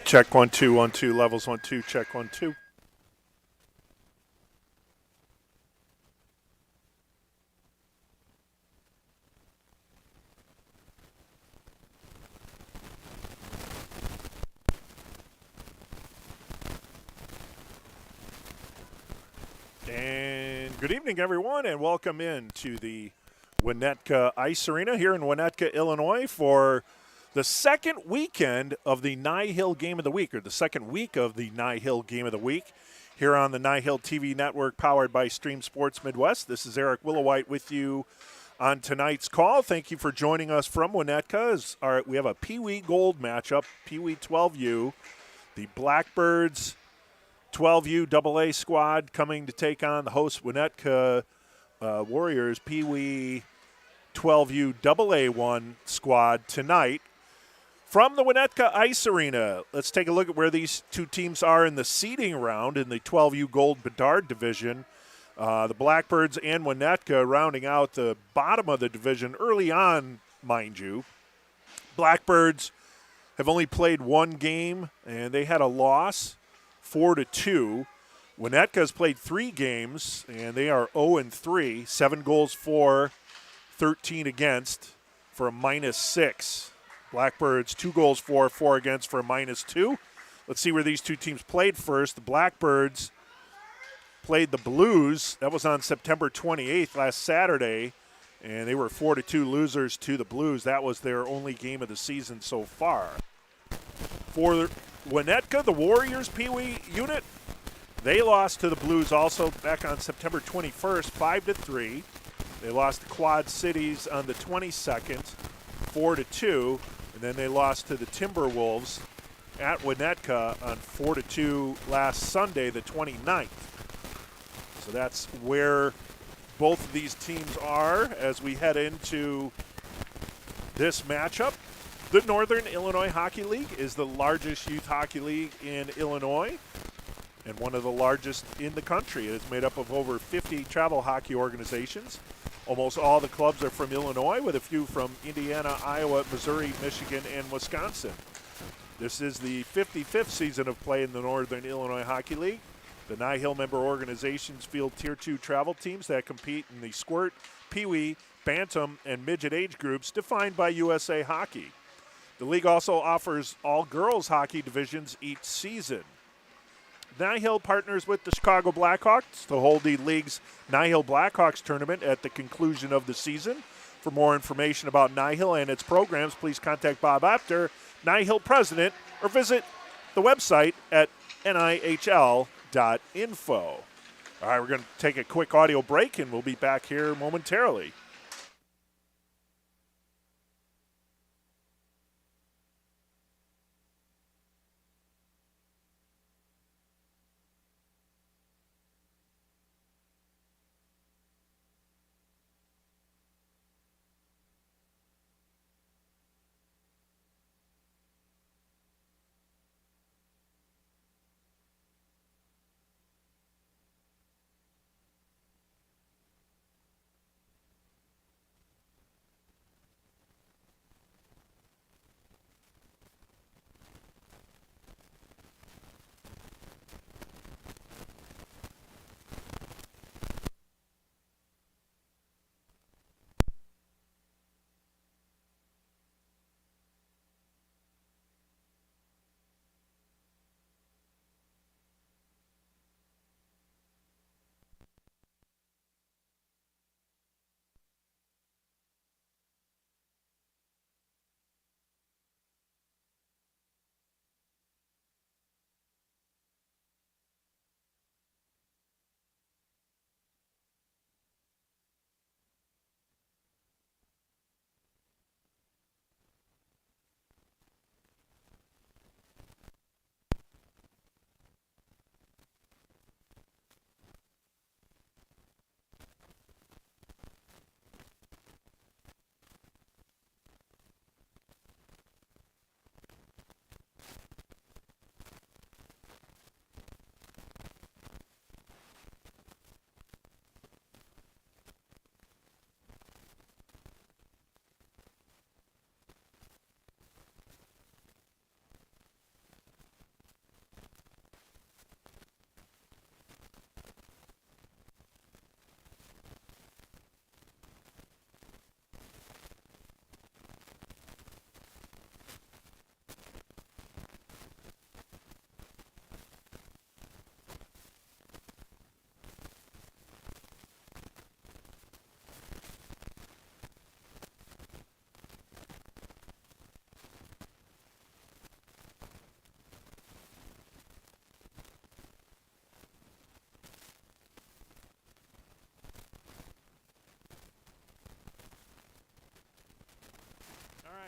Check 1 2 1 2 levels 1 2 check 1 2. And good evening, everyone, and welcome in to the Winnetka Ice Arena here in Winnetka, Illinois for the second weekend of the NIHL Game of the Week, or the second week of the NIHL Game of the Week here on the NIHL TV network powered by Stream Sports Midwest. This is Eric Willowhite with you on tonight's call. Thank you for joining us from Winnetka. We have a Peewee Gold matchup, Peewee 12U, the Blackbirds 12U AA squad coming to take on the host Winnetka Warriors Peewee 12U AA1 squad tonight. From the Winnetka Ice Arena, let's take a look at where these two teams are in the seeding round in the 12U Gold Bedard division. The Blackbirds and Winnetka rounding out the bottom of the division early on, mind you. Blackbirds have only played one game, and they had a loss, 4-2. Winnetka's played 3 games, and they are 0-3, 7 goals for, 13 against for a -6. Blackbirds 2 goals for, 4 against for a -2. Let's see where these two teams played first. The Blackbirds played the Blues. That was on September 28th, last Saturday, and they were 4-2 losers to the Blues. That was their only game of the season so far. For Winnetka, the Warriors Peewee unit, they lost to the Blues also back on September 21st, 5-3. They lost to Quad Cities on the 22nd, 4-2, and then they lost to the Timberwolves at Winnetka on 4-2 last Sunday, the 29th. So that's where both of these teams are as we head into this matchup. The Northern Illinois Hockey League is the largest youth hockey league in Illinois and one of the largest in the country. It is made up of over 50 travel hockey organizations. Almost all the clubs are from Illinois, with a few from Indiana, Iowa, Missouri, Michigan, and Wisconsin. This is the 55th season of play in the Northern Illinois Hockey League. The NIHL member organizations field Tier 2 travel teams that compete in the Squirt, Peewee, Bantam, and Midget age groups defined by USA Hockey. The league also offers all girls hockey divisions each season. NIHL partners with the Chicago Blackhawks to hold the league's NIHL Blackhawks tournament at the conclusion of the season. For more information about NIHL and its programs, please contact Bob Apter, NIHL president, or visit the website at NIHL.info. All right, we're going to take a quick audio break, and we'll be back here momentarily.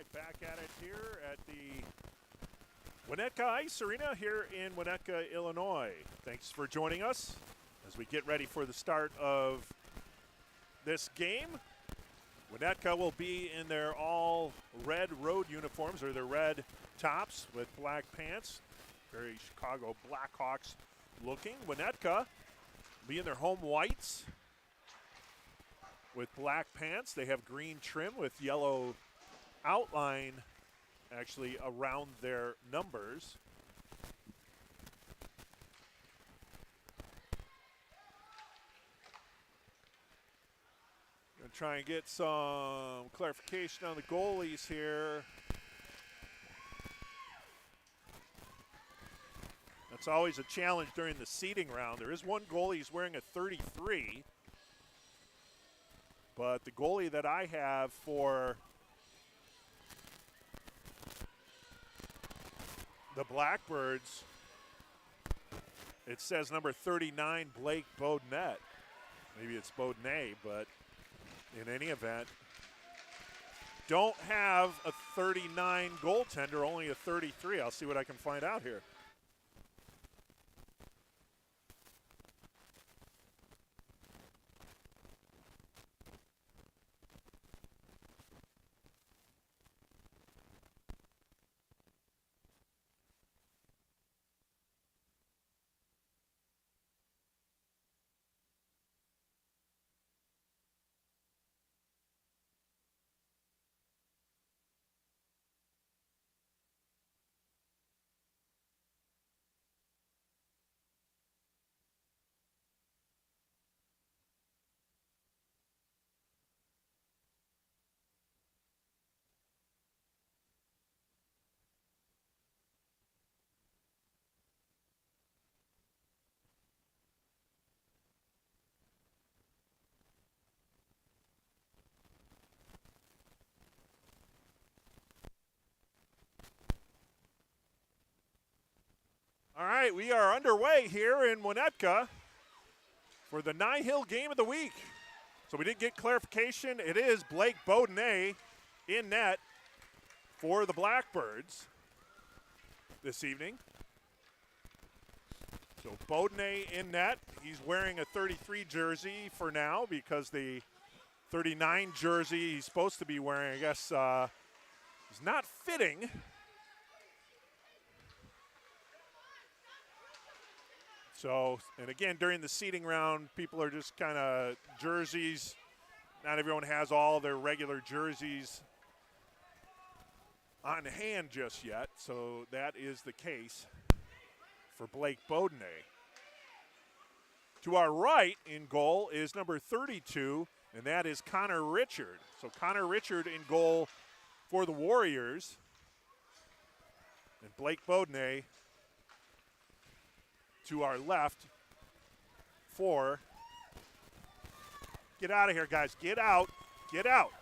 right, back at it here at the Winnetka Ice Arena here in Winnetka, Illinois. Thanks for joining us as we get ready for the start of this game. Winnetka will be in their all red road uniforms, or their red tops with black pants. Very Chicago Blackhawks looking. Winnetka be in their home whites with black pants. They have green trim with yellow outline actually around their numbers. Gonna try and get some clarification on the goalies here. That's always a challenge during the seeding round. There is one goalie who's wearing a 33, but the goalie that I have for the Blackbirds, it says number 39, Blake Beaudenet. Maybe it's Beaudenet, but in any event, don't have a 39 goaltender, only a 33. I'll see what I can find out here. All right, we are underway here in Winnetka for the NIHL game of the week. So we did get clarification. It is Blake Beaudenet in net for the Blackbirds this evening. So Beaudenet in net. He's wearing a 33 jersey for now because the 39 jersey he's supposed to be wearing, I guess, is not fitting. So, and again, during the seeding round, people are just kind of jerseys. Not everyone has all their regular jerseys on hand just yet. So that is the case for Blake Beaudenet. To our right in goal is number 32, and that is Connor Richard. So Connor Richard in goal for the Warriors. And Blake Beaudenet to our left for, get out of here, guys. Get out. Get out.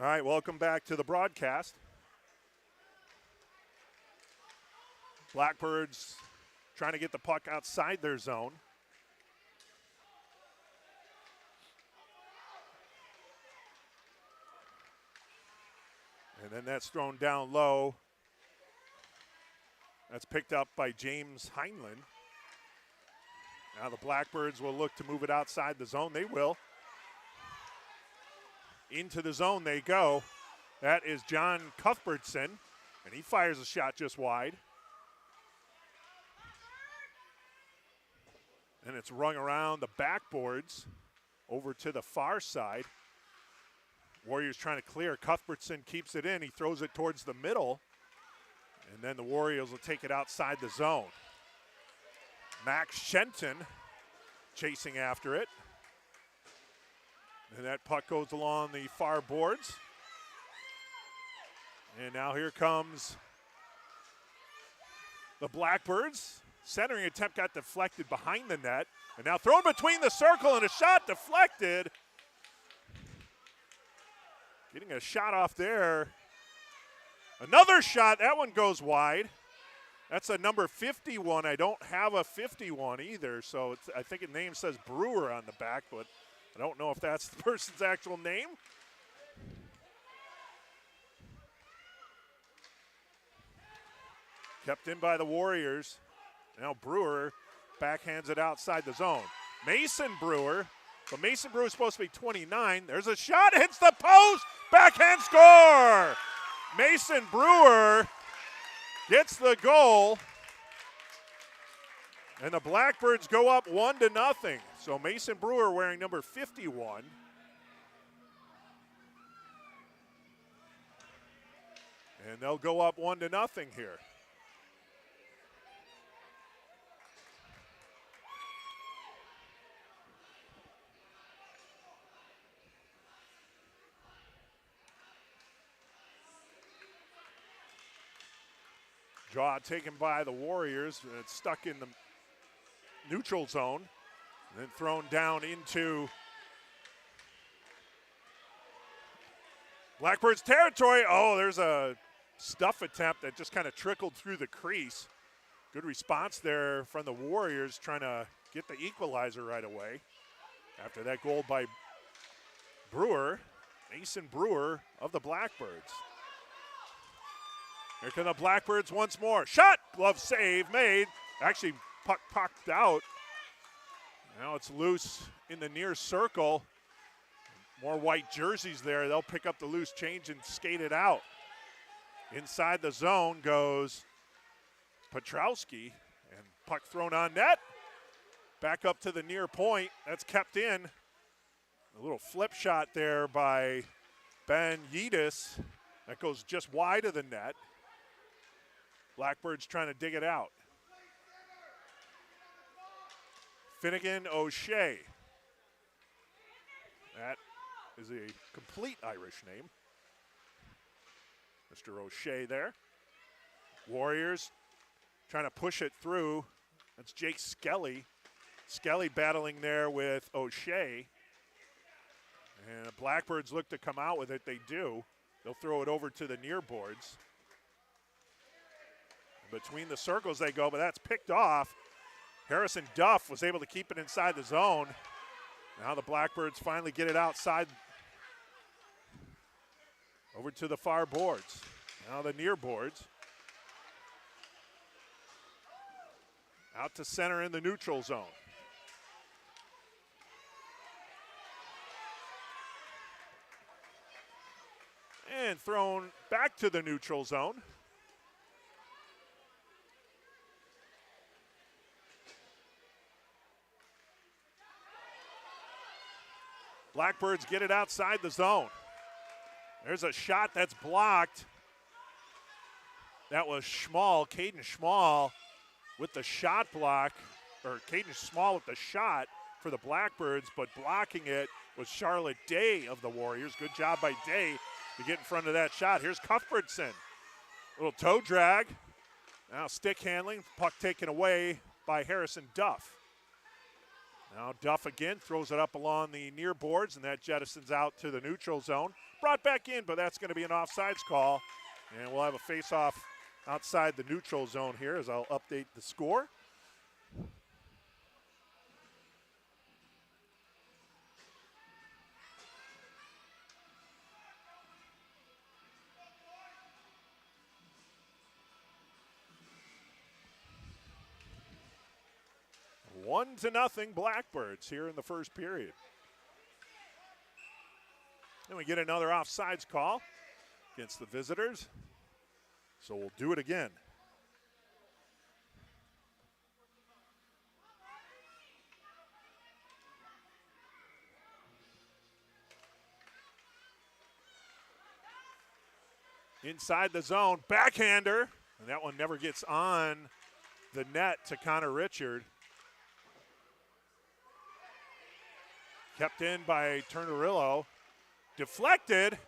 All right, welcome back to the broadcast. Blackbirds trying to get the puck outside their zone. And then that's thrown down low. That's picked up by James Heinlein. Now the Blackbirds will look to move it outside the zone. They will. Into the zone they go. That is John Cuthbertson, and he fires a shot just wide. And it's rung around the backboards over to the far side. Warriors trying to clear. Cuthbertson keeps it in. He throws it towards the middle. And then the Warriors will take it outside the zone. Max Shenton chasing after it. And that puck goes along the far boards. And now here comes the Blackbirds. Centering attempt got deflected behind the net. And now thrown between the circle and a shot deflected. Getting a shot off there. Another shot, that one goes wide. That's a number 51. I don't have a 51 either, so I think the name says Brewer on the back, but I don't know if that's the person's actual name. Kept in by the Warriors. Now Brewer backhands it outside the zone. Mason Brewer, but Mason Brewer is supposed to be 29. There's a shot, hits the post, backhand score! Mason Brewer gets the goal, and the Blackbirds go up 1-0. So Mason Brewer wearing number 51. And they'll go up 1-0 here. Draw taken by the Warriors. It's stuck in the neutral zone. And then thrown down into Blackbirds territory. Oh, there's a stuff attempt that just kind of trickled through the crease. Good response there from the Warriors trying to get the equalizer right away. After that goal by Brewer, Mason Brewer of the Blackbirds. Here come the Blackbirds once more. Shot, glove save made. Actually, puck popped out. Now it's loose in the near circle. More white jerseys there. They'll pick up the loose change and skate it out. Inside the zone goes Petrowski, and puck thrown on net. Back up to the near point. That's kept in. A little flip shot there by Ben Yedis. That goes just wide of the net. Blackbirds trying to dig it out. Finnegan O'Shea. That is a complete Irish name. Mr. O'Shea there. Warriors trying to push it through. That's Jake Skelly. Skelly battling there with O'Shea. And the Blackbirds look to come out with it. They do. They'll throw it over to the near boards. Between the circles they go, but that's picked off. Harrison Duff was able to keep it inside the zone. Now the Blackbirds finally get it outside over to the far boards. Now the near boards. Out to center in the neutral zone. And thrown back to the neutral zone. Blackbirds get it outside the zone. There's a shot that's blocked. That was Schmall, Caden Schmall with the shot block, or Caden Schmall with the shot for the Blackbirds, but blocking it was Charlotte Day of the Warriors. Good job by Day to get in front of that shot. Here's Cuthbertson. Little toe drag. Now stick handling, puck taken away by Harrison Duff. Now Duff again throws it up along the near boards, and that jettisons out to the neutral zone. Brought back in, but that's going to be an offsides call. And we'll have a face-off outside the neutral zone here as I'll update the score. One to nothing Blackbirds here in the first period. Then we get another offsides call against the visitors. So we'll do it again. Inside the zone, backhander. And that one never gets on the net to Connor Richard. Kept in by Turnerillo. Deflected.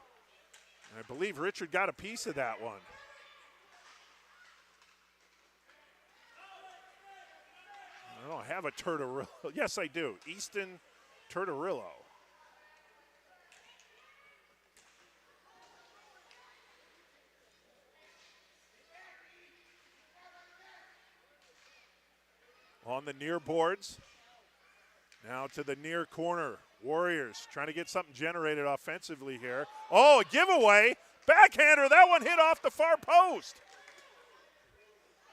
I believe Richard got a piece of that one. I don't have a Turnerillo. Yes, I do. Easton Turnerillo. On the near boards. Now to the near corner. Warriors trying to get something generated offensively here. Oh, a giveaway. Backhander. That one hit off the far post.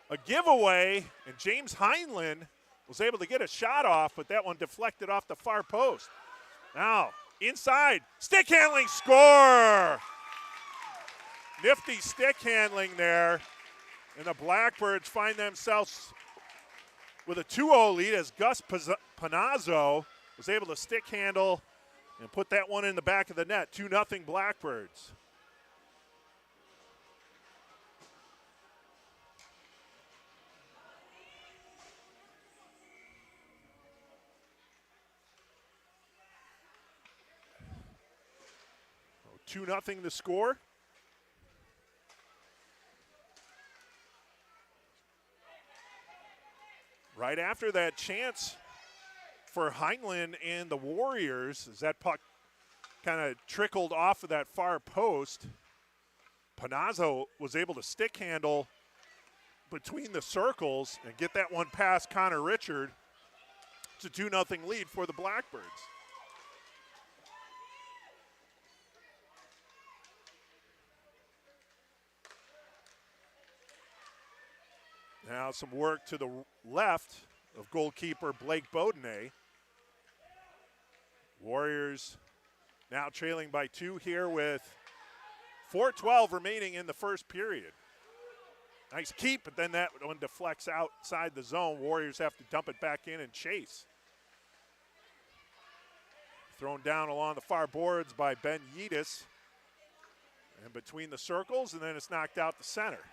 A giveaway, and James Heinlein was able to get a shot off, but that one deflected off the far post. Now, inside. Stick handling. Score. Nifty stick handling there. And the Blackbirds find themselves with a 2-0 lead as Gus Panazzo was able to stick handle and put that one in the back of the net. 2-0 Blackbirds. So 2-0 the score. Right after that chance for Heinlein and the Warriors, as that puck kind of trickled off of that far post, Panazzo was able to stick handle between the circles and get that one past Connor Richard. It's a 2-0 lead for the Blackbirds. Now some work to the left of goalkeeper Blake Beaudenay. Warriors now trailing by 2 here with 4:12 remaining in the first period. Nice keep, but then that one deflects outside the zone. Warriors have to dump it back in and chase. Thrown down along the far boards by Ben Yeatis. And between the circles, and then it's knocked out the center.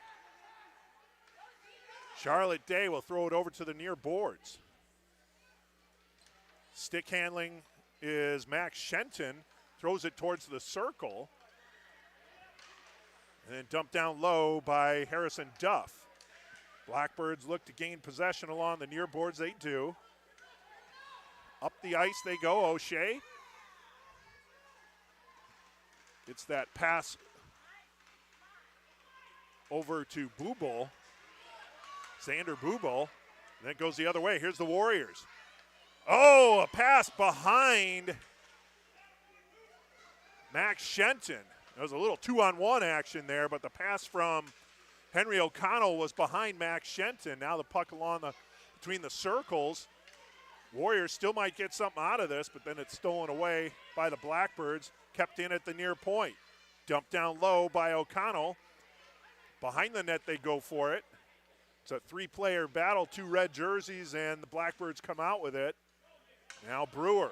Charlotte Day will throw it over to the near boards. Stick handling is Max Shenton. Throws it towards the circle. And then dumped down low by Harrison Duff. Blackbirds look to gain possession along the near boards. They do. Up the ice they go. O'Shea. It's that pass over to Bubel. Xander Bubel. And then goes the other way. Here's the Warriors. Oh, a pass behind Max Shenton. There was a little 2-on-1 action there, but the pass from Henry O'Connell was behind Max Shenton. Now the puck between the circles. Warriors still might get something out of this, but then it's stolen away by the Blackbirds. Kept in at the near point. Dumped down low by O'Connell. Behind the net they go for it. It's a 3-player battle, 2 red jerseys, and the Blackbirds come out with it. Now Brewer.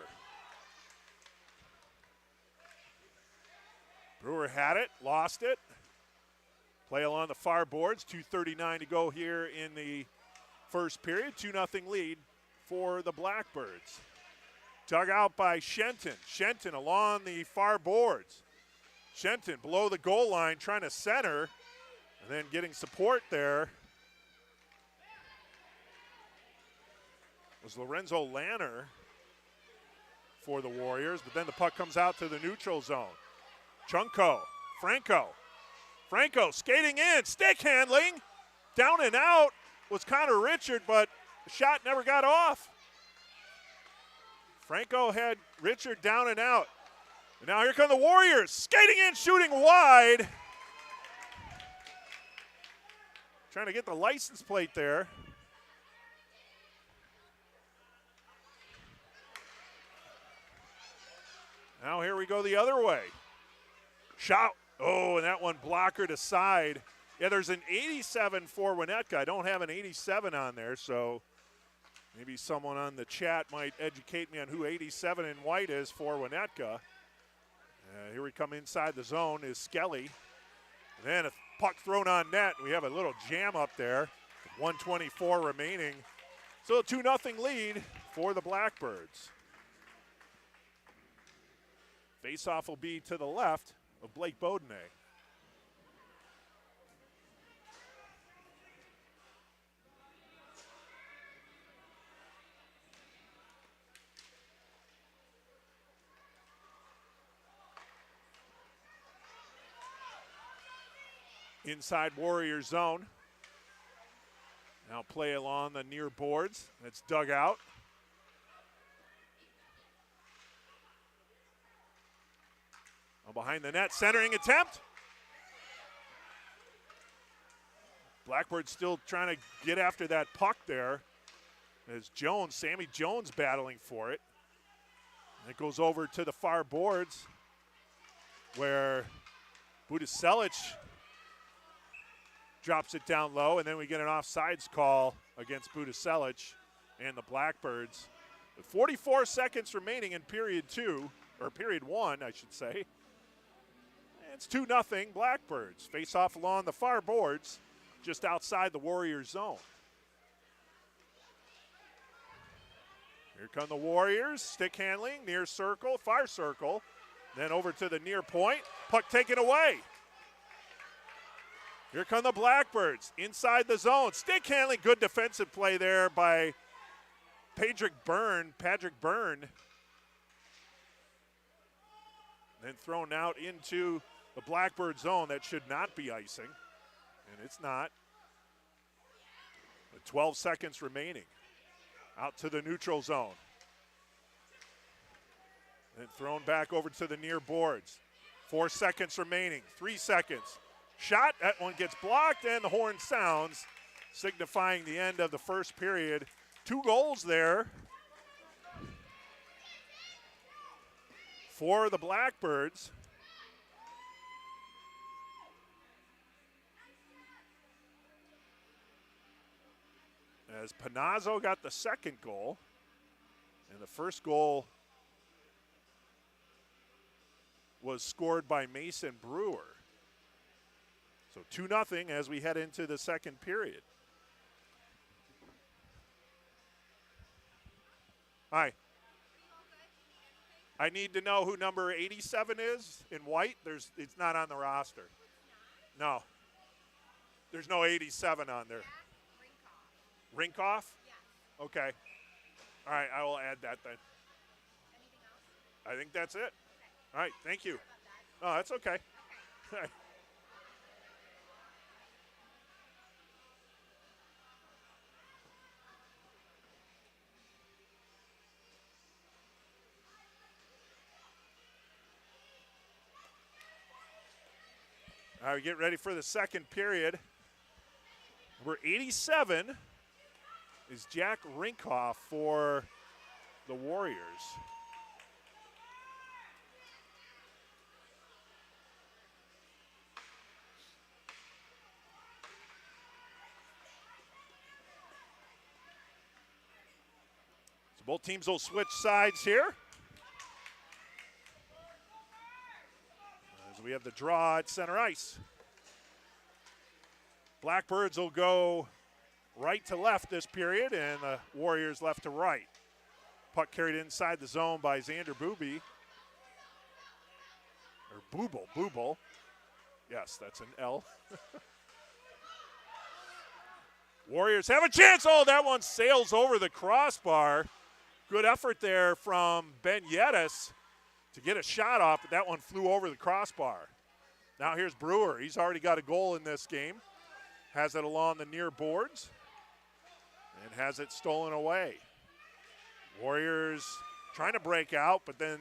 Brewer had it, lost it. Play along the far boards, 2:39 to go here in the first period. 2-0 lead for the Blackbirds. Dug out by Shenton. Shenton along the far boards. Shenton below the goal line trying to center, and then getting support there was Lorenzo Lanner for the Warriors, but then the puck comes out to the neutral zone. Chunko, Franco skating in, stick handling, down and out was Connor Richard, but the shot never got off. Franco had Richard down and out. And now here come the Warriors, skating in, shooting wide. Trying to get the license plate there. Now here we go the other way. Shot. Oh, and that one blockered aside. Yeah, there's an 87 for Winnetka. I don't have an 87 on there, so maybe someone on the chat might educate me on who 87 in white is for Winnetka. Here we come inside the zone is Skelly. And then a puck thrown on net. We have a little jam up there. 1:24 remaining. So a 2-0 lead for the Blackbirds. Face-off will be to the left of Blake Beaudenay. Inside Warrior zone. Now play along the near boards. It's dug out. Now behind the net, centering attempt. Blackbirds still trying to get after that puck there. As Jones, Sammy Jones battling for it. And it goes over to the far boards where Budaselic drops it down low, and then we get an offsides call against Budaselic and the Blackbirds. With 44 seconds remaining in period one, I should say. It's 2-0 Blackbirds. Face off along the far boards, just outside the Warriors zone. Here come the Warriors, stick handling, near circle, far circle, then over to the near point, puck taken away. Here come the Blackbirds, inside the zone, stick handling, good defensive play there by Patrick Byrne. Then thrown out into the Blackbird zone. That should not be icing, and it's not. With 12 seconds remaining. Out to the neutral zone. Then thrown back over to the near boards. 4 seconds remaining, 3 seconds. Shot, that one gets blocked, and the horn sounds, signifying the end of the first period. 2 goals there for the Blackbirds. As Panazzo got the second goal, and the first goal was scored by Mason Brewer. So 2-0 as we head into the second period. Hi. I need to know who number 87 is in white. It's not on the roster. No. There's no 87 on there. Rinkoff? Yeah. Okay. All right, I will add that then. Anything else? I think that's it. Okay. All right, thank you. That. Oh, that's okay. Okay. All right, get ready for the second period. Number 87 is Jack Rinkoff for the Warriors. So both teams will switch sides here. As we have the draw at center ice. Blackbirds will go right to left this period, and the Warriors left to right. Puck carried inside the zone by Xander Booby. Or Booble. Yes, that's an L. Warriors have a chance. Oh, that one sails over the crossbar. Good effort there from Ben Yedis to get a shot off, but that one flew over the crossbar. Now here's Brewer. He's already got a goal in this game. Has it along the near boards and has it stolen away. Warriors trying to break out, but then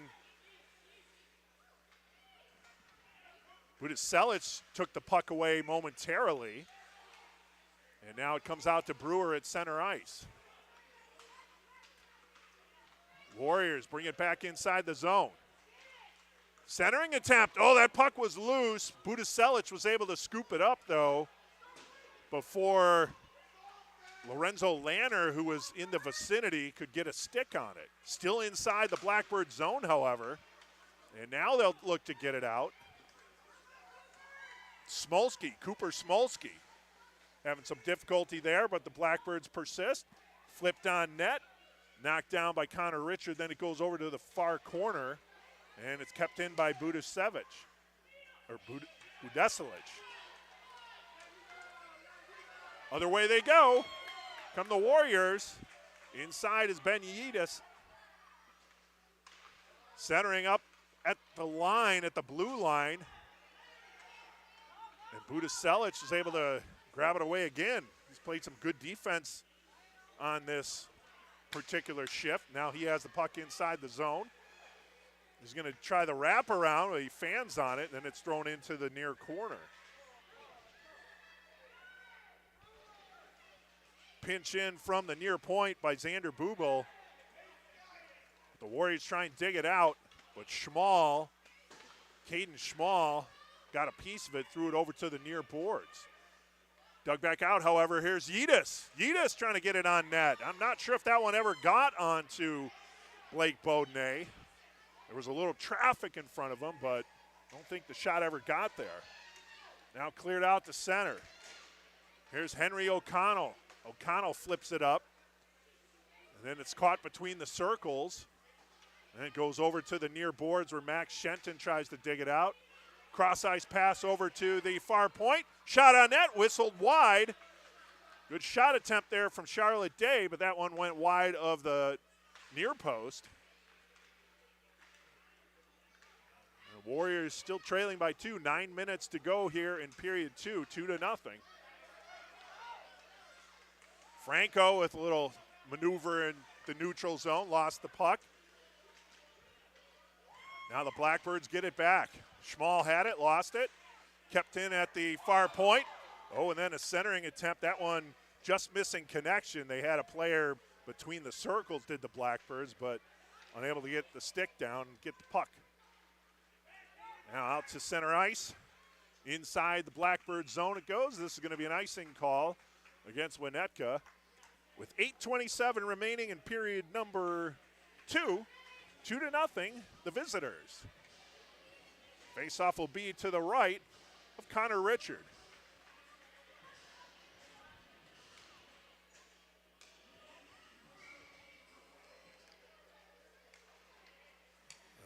Budaselic took the puck away momentarily. And now it comes out to Brewer at center ice. Warriors bring it back inside the zone. Centering attempt. Oh, that puck was loose. Budaselic was able to scoop it up, though, before Lorenzo Lanner, who was in the vicinity, could get a stick on it. Still inside the Blackbird zone, however. And now they'll look to get it out. Cooper Smolsky, having some difficulty there, but the Blackbirds persist. Flipped on net, knocked down by Connor Richard. Then it goes over to the far corner, And it's kept in by Budasevich, or Budasevich. Other way they go. Come the Warriors. Inside is Ben Yedis. Centering up at the line, at the blue line. And Budasevich is able to grab it away again. He's played some good defense on this particular shift. Now he has the puck inside the zone. He's going to try the wraparound, but he fans on it, and then it's thrown into the near corner. Pinch in from the near point by Xander Bubel. The Warriors try and dig it out, but Caden Schmall, got a piece of it, threw it over to the near boards. Dug back out, however, here's Yedis. Yedis trying to get it on net. I'm not sure if that one ever got onto Blake Beaudenay. There was a little traffic in front of him, but I don't think the shot ever got there. Now cleared out to center. Here's Henry O'Connell. O'Connell flips it up. And then it's caught between the circles. And it goes over to the near boards where Max Shenton tries to dig it out. Cross-ice pass over to the far point. Shot on net, whistled wide. Good shot attempt there from Charlotte Day, but that one went wide of the near post. The Warriors still trailing by 2. 9 minutes to go here in period 2, 2-0. Franco with a little maneuver in the neutral zone, lost the puck. Now the Blackbirds get it back. Schmall had it, lost it, kept in at the far point. Oh, and then a centering attempt. That one just missing connection. They had a player between the circles, did the Blackbirds, but unable to get the stick down and get the puck. Now out to center ice. Inside the Blackbird zone it goes. This is going to be an icing call against Winnetka. With 8:27 remaining in period number 2, 2-0, the visitors. Faceoff will be to the right of Connor Richard.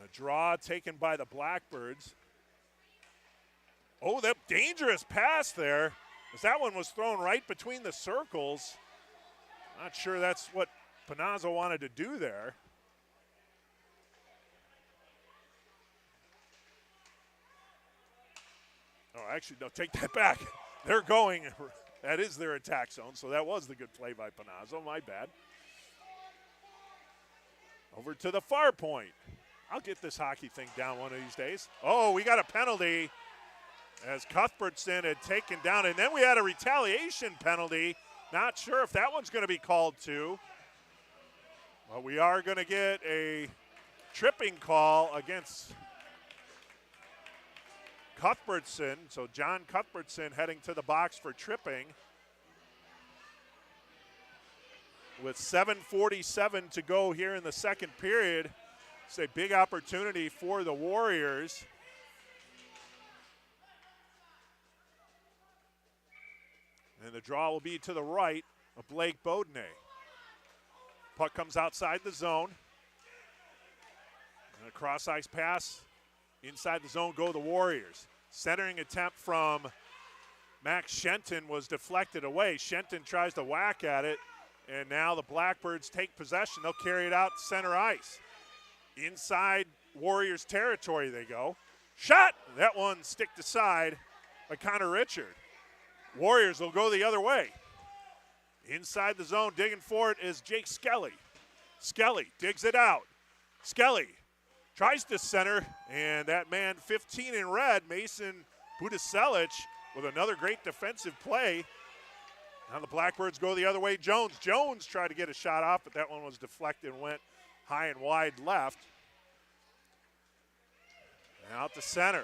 A draw taken by the Blackbirds. Oh, that dangerous pass there, as that one was thrown right between the circles. Not sure that's what Panazzo wanted to do there. Oh, actually, no, take that back. They're going. That is their attack zone, so that was the good play by Panazzo. My bad. Over to the far point. I'll get this hockey thing down one of these days. Oh, we got a penalty as Cuthbertson had taken down, and then we had a retaliation penalty. Not sure if that one's going to be called too. But we are going to get a tripping call against Cuthbertson. So John Cuthbertson heading to the box for tripping. With 7:47 to go here in the second period. It's a big opportunity for the Warriors. And the draw will be to the right of Blake Beaudenay. Puck comes outside the zone. And a cross-ice pass. Inside the zone go the Warriors. Centering attempt from Max Shenton was deflected away. Shenton tries to whack at it. And now the Blackbirds take possession. They'll carry it out to center ice. Inside Warriors territory they go. Shot! That one sticked aside by Connor Richard. Warriors will go the other way. Inside the zone, digging for it is Jake Skelly. Skelly digs it out. Skelly tries to center, and that man 15 in red, Mason Budasevich, with another great defensive play. Now the Blackbirds go the other way. Jones tried to get a shot off, but that one was deflected and went high and wide left. And out to center.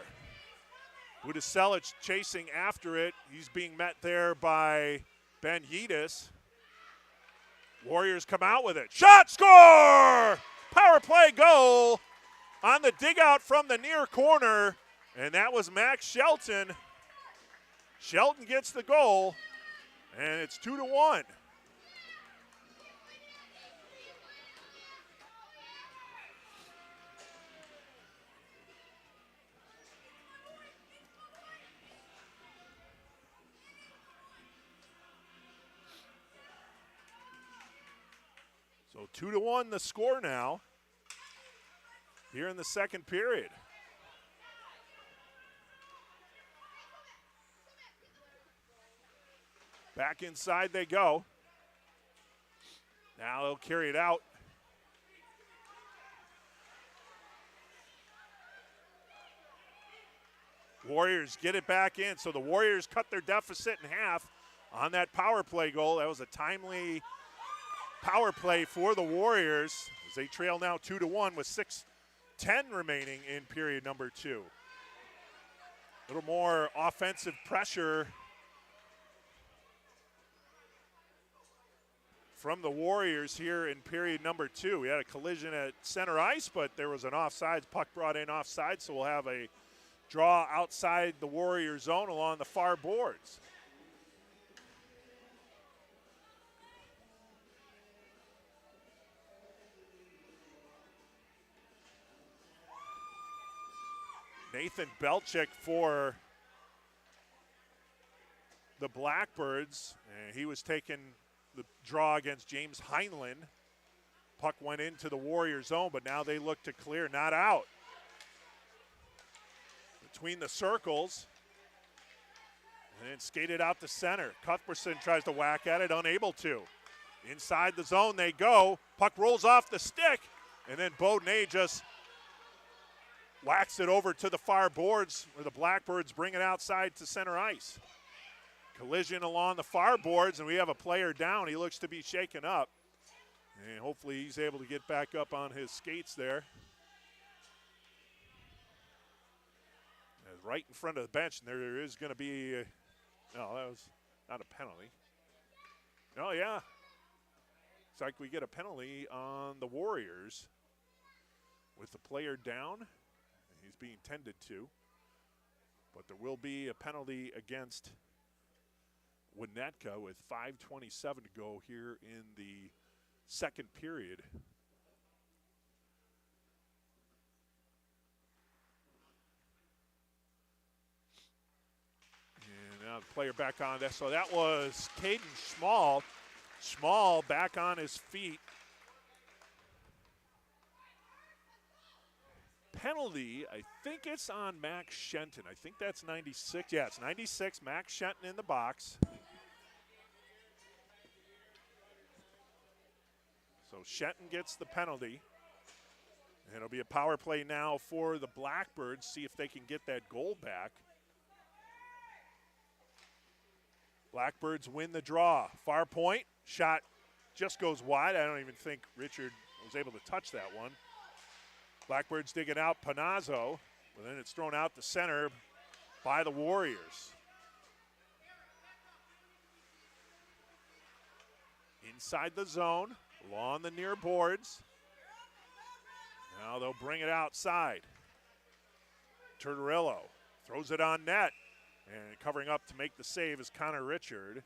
Budasevich chasing after it. He's being met there by Ben Yedis. Warriors come out with it. Shot, score! Power play goal on the dig out from the near corner, and that was Max Shelton. Shelton gets the goal, and it's 2-1. So 2-1 the score now here in the second period. Back inside they go. Now they'll carry it out. Warriors get it back in. So the Warriors cut their deficit in half on that power play goal. That was a timely power play for the Warriors as they trail now 2-1 with 6:10 remaining in period number 2. A little more offensive pressure from the Warriors here in period number 2. We had a collision at center ice, but there was an offsides. Puck brought in offside, so we'll have a draw outside the Warrior zone along the far boards. Nathan Belchick for the Blackbirds. And he was taking the draw against James Heinlein. Puck went into the Warrior zone, but now they look to clear, not out. Between the circles, and then skated out to center. Cuthbertson tries to whack at it, unable to. Inside the zone they go. Puck rolls off the stick, and then Beaudenay just whacks it over to the far boards where the Blackbirds bring it outside to center ice. Collision along the far boards, and we have a player down. He looks to be shaken up, and hopefully he's able to get back up on his skates there. Right in front of the bench, and there is going to be no, that was not a penalty. Oh, yeah. It's like we get a penalty on the Warriors with the player down. He's being tended to. But there will be a penalty against Winnetka with 5:27 to go here in the second period. Now the player back on that. So that was Caden Schmall. Schmall back on his feet. Penalty, I think it's on Max Shenton. I think that's 96. Yeah, it's 96, Max Shenton in the box. So Shenton gets the penalty. And it'll be a power play now for the Blackbirds, see if they can get that goal back. Blackbirds win the draw. Far point, shot just goes wide. I don't even think Richard was able to touch that one. Blackbirds digging out Panazzo, but then it's thrown out the center by the Warriors. Inside the zone, along the near boards. Now they'll bring it outside. Tortorello throws it on net. And covering up to make the save is Connor Richard.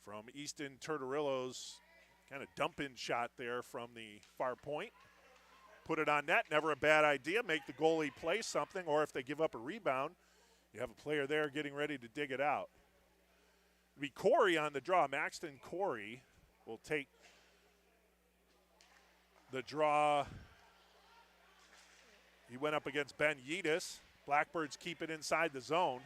From Easton Tortorello's kind of dump-in shot there from the far point. Put it on net, never a bad idea. Make the goalie play something, or if they give up a rebound, you have a player there getting ready to dig it out. It'll be Corey on the draw. Maxton Corey will take the draw. He went up against Ben Yedis. Blackbirds keep it inside the zone.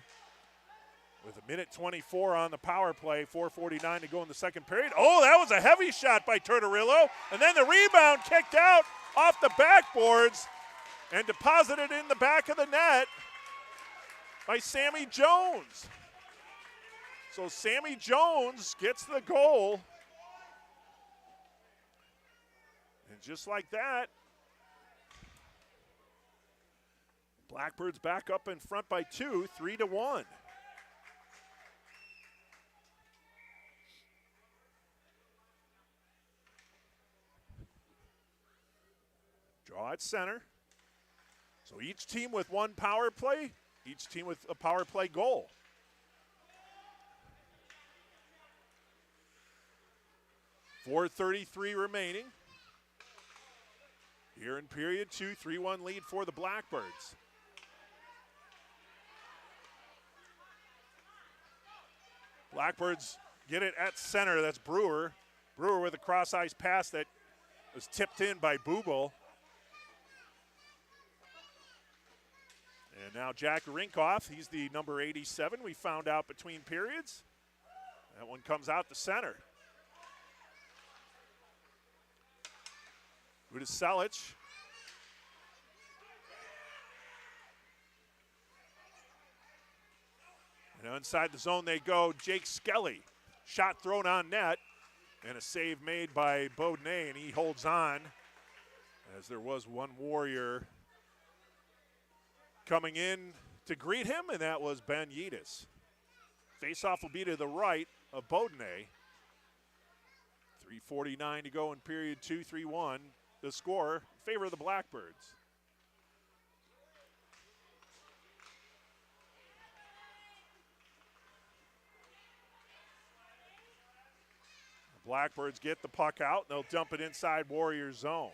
With 1:24 on the power play, 4:49 to go in the second period. Oh, that was a heavy shot by Tortorello. And then the rebound kicked out off the backboards and deposited in the back of the net by Sammy Jones. So Sammy Jones gets the goal. And just like that, Blackbirds back up in front by 2, 3-1. Draw at center. So each team with one power play, each team with a power play goal. .433 remaining. Here in period 2, 3-1 lead for the Blackbirds. Blackbirds get it at center. That's Brewer. Brewer with a cross-ice pass that was tipped in by Bubel. And now Jack Rinkoff, he's the number 87 we found out between periods. That one comes out the center. Udis Selic. And inside the zone they go. Jake Skelly. Shot thrown on net. And a save made by Beaudenay, and he holds on as there was one Warrior coming in to greet him, and that was Ben Yedis. Faceoff will be to the right of Beaudenay. 3:49 to go in period 2, 3-1. The score in favor of the Blackbirds. The Blackbirds get the puck out, and they'll dump it inside Warrior zone.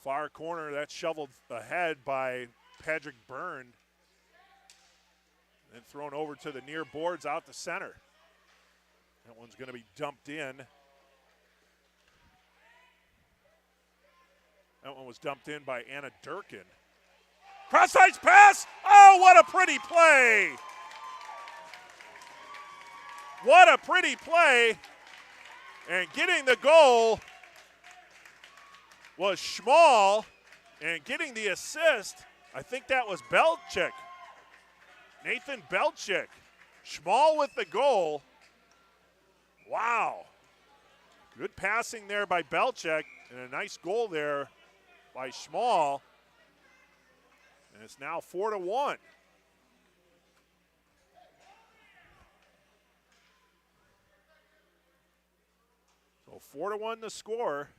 Far corner, that's shoveled ahead by Patrick Byrne. Then thrown over to the near boards out the center. That one's going to be dumped in. That one was dumped in by Anna Durkin. Cross-ice pass! Oh, what a pretty play! What a pretty play! And getting the goal was Schmall, and getting the assist, I think that was Belchik. Nathan Belchik. Schmall with the goal. Wow. Good passing there by Belchik, and a nice goal there by Schmall. And it's now 4-1. So 4-1 the score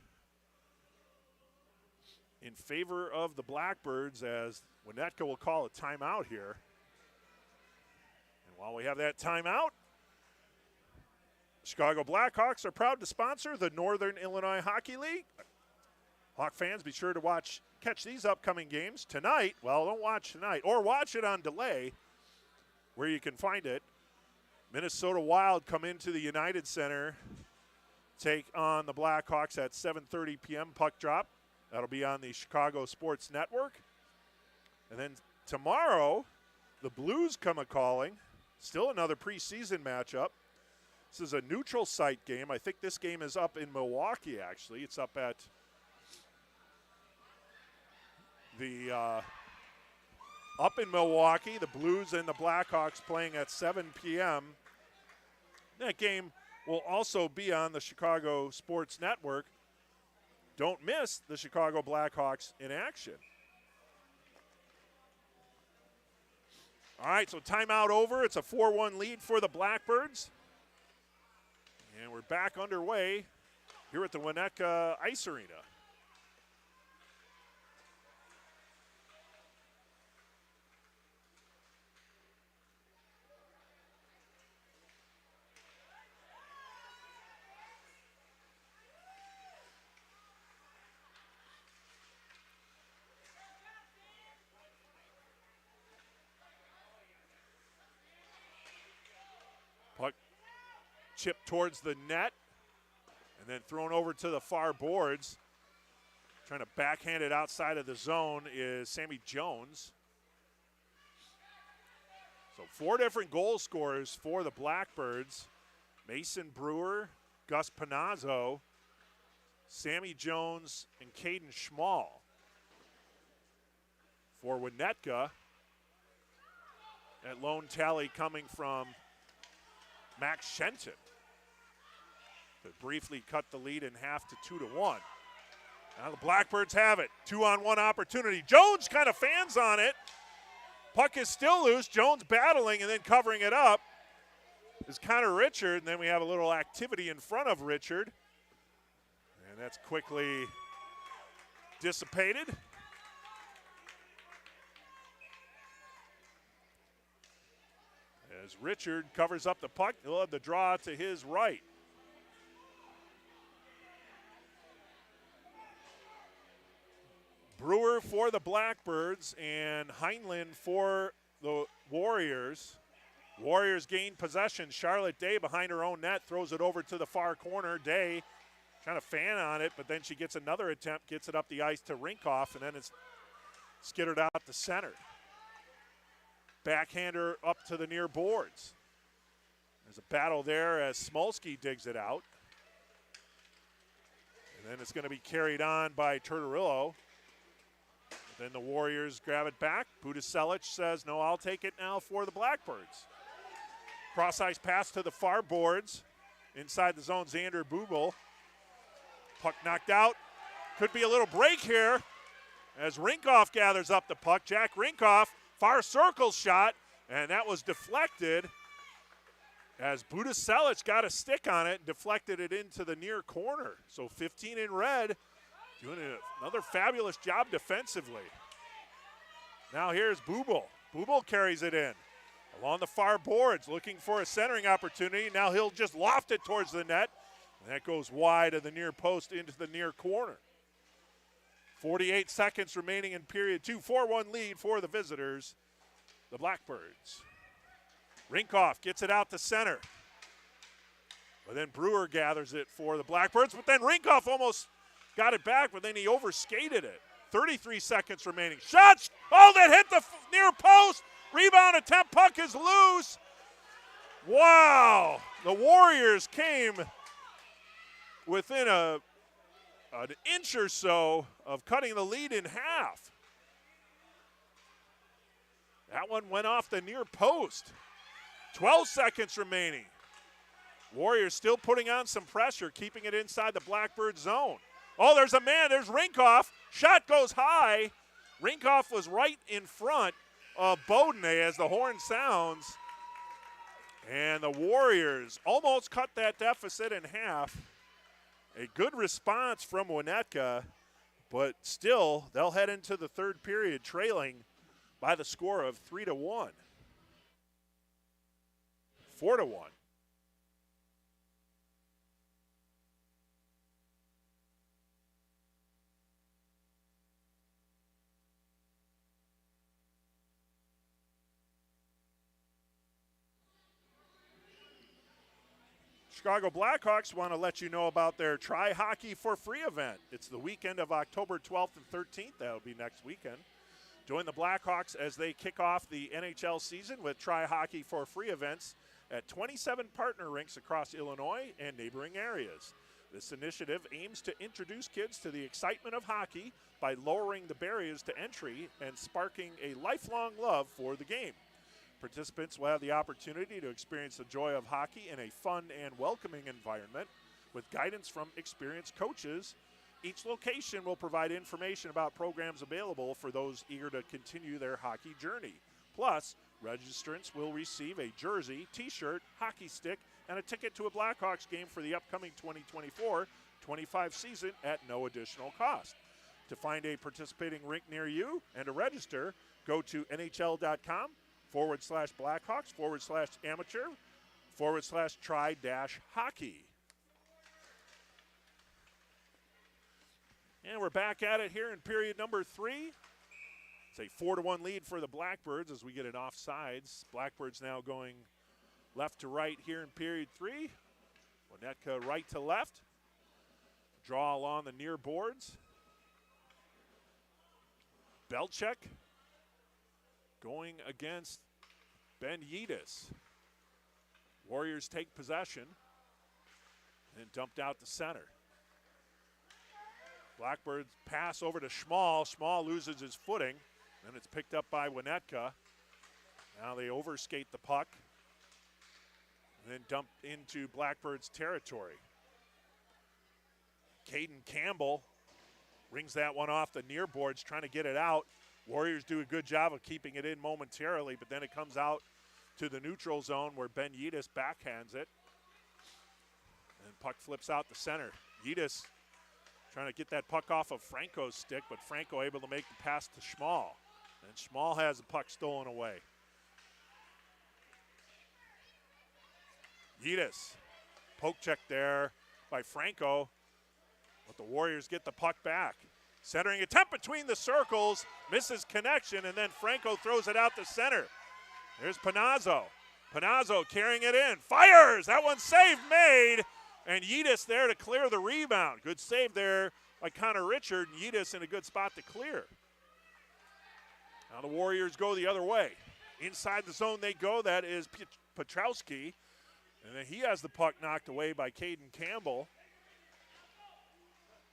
in favor of the Blackbirds, as Winnetka will call a timeout here. And while we have that timeout, Chicago Blackhawks are proud to sponsor the Northern Illinois Hockey League. Hawk fans, be sure to catch these upcoming games tonight. Well, don't watch tonight, or watch it on delay where you can find it. Minnesota Wild come into the United Center, take on the Blackhawks at 7:30 p.m. puck drop. That'll be on the Chicago Sports Network. And then tomorrow, the Blues come a-calling. Still another preseason matchup. This is a neutral site game. I think this game is up in Milwaukee, actually. It's up at up in Milwaukee. The Blues and the Blackhawks playing at 7 p.m. That game will also be on the Chicago Sports Network. Don't miss the Chicago Blackhawks in action. All right, so timeout over. It's a 4-1 lead for the Blackbirds. And we're back underway here at the Winnetka Ice Arena. Puck chipped towards the net and then thrown over to the far boards. Trying to backhand it outside of the zone is Sammy Jones. So 4 different goal scorers for the Blackbirds. Mason Brewer, Gus Panazzo, Sammy Jones, and Caden Schmall. For Winnetka, that lone tally coming from Max Shenton, that briefly cut the lead in half to 2-1. Now the Blackbirds have it. 2-on-1 opportunity. Jones kind of fans on it. Puck is still loose. Jones battling and then covering it up is Connor Richard. And then we have a little activity in front of Richard. And that's quickly dissipated. As Richard covers up the puck, he'll have the draw to his right. Brewer for the Blackbirds and Heinlein for the Warriors. Warriors gain possession. Charlotte Day behind her own net throws it over to the far corner. Day trying to fan on it, but then she gets another attempt, gets it up the ice to Rinkoff, and then it's skittered out to center. Backhander up to the near boards. There's a battle there as Smolsky digs it out. And then it's going to be carried on by Turturillo. Then the Warriors grab it back. Budaselic says, no, I'll take it now for the Blackbirds. Cross-ice pass to the far boards. Inside the zone, Xander Bubel. Puck knocked out. Could be a little break here as Rinkoff gathers up the puck. Jack Rinkoff, far circle shot, and that was deflected as Budaselic got a stick on it and deflected it into the near corner. So 15 in red, doing another fabulous job defensively. Now here's Bubel. Bubel carries it in along the far boards, looking for a centering opportunity. Now he'll just loft it towards the net, and that goes wide of the near post into the near corner. 48 seconds remaining in period 2. 4-1 lead for the visitors, the Blackbirds. Rinkoff gets it out to center. But then Brewer gathers it for the Blackbirds, but then Rinkoff almost got it back, but then he overskated it. 33 seconds remaining. Shots! Oh, that hit the near post! Rebound attempt, puck is loose. Wow! The Warriors came within an inch or so of cutting the lead in half. That one went off the near post. 12 seconds remaining. Warriors still putting on some pressure, keeping it inside the Blackbird zone. Oh, there's a man. There's Rinkoff. Shot goes high. Rinkoff was right in front of Bodene as the horn sounds. And the Warriors almost cut that deficit in half. A good response from Winnetka, but still they'll head into the third period trailing by the score of 3-1. 4-1. Chicago Blackhawks want to let you know about their Try Hockey for Free event. It's the weekend of October 12th and 13th. That'll be next weekend. Join the Blackhawks as they kick off the NHL season with Try Hockey for Free events at 27 partner rinks across Illinois and neighboring areas. This initiative aims to introduce kids to the excitement of hockey by lowering the barriers to entry and sparking a lifelong love for the game. Participants will have the opportunity to experience the joy of hockey in a fun and welcoming environment with guidance from experienced coaches. Each location will provide information about programs available for those eager to continue their hockey journey. Plus, registrants will receive a jersey, t-shirt, hockey stick, and a ticket to a Blackhawks game for the upcoming 2024-25 season at no additional cost. To find a participating rink near you and to register, go to NHL.com/Blackhawks/amateur/try-hockey. And we're back at it here in period number 3. It's a 4-1 lead for the Blackbirds as we get it offsides. Blackbirds now going left to right here in period 3. Winnetka right to left. Draw along the near boards. Belchek going against Ben Yedis. Warriors take possession and dumped out to center. Blackbirds pass over to Schmall. Schmall loses his footing, and it's picked up by Winnetka. Now they overskate the puck and then dump into Blackbirds territory. Caden Campbell rings that one off the near boards, trying to get it out. Warriors do a good job of keeping it in momentarily, but then it comes out to the neutral zone where Ben Yedis backhands it. And puck flips out the center. Yedis trying to get that puck off of Franco's stick, but Franco able to make the pass to Schmall. And Schmall has the puck stolen away. Yedis, poke check there by Franco, but the Warriors get the puck back. Centering attempt between the circles, misses connection, and then Franco throws it out to center. There's Panazzo. Panazzo carrying it in. Fires! That one save made. And Yedis there to clear the rebound. Good save there by Connor Richard. And Yedis in a good spot to clear. Now the Warriors go the other way. Inside the zone they go. That is Petrowski. And then he has the puck knocked away by Caden Campbell.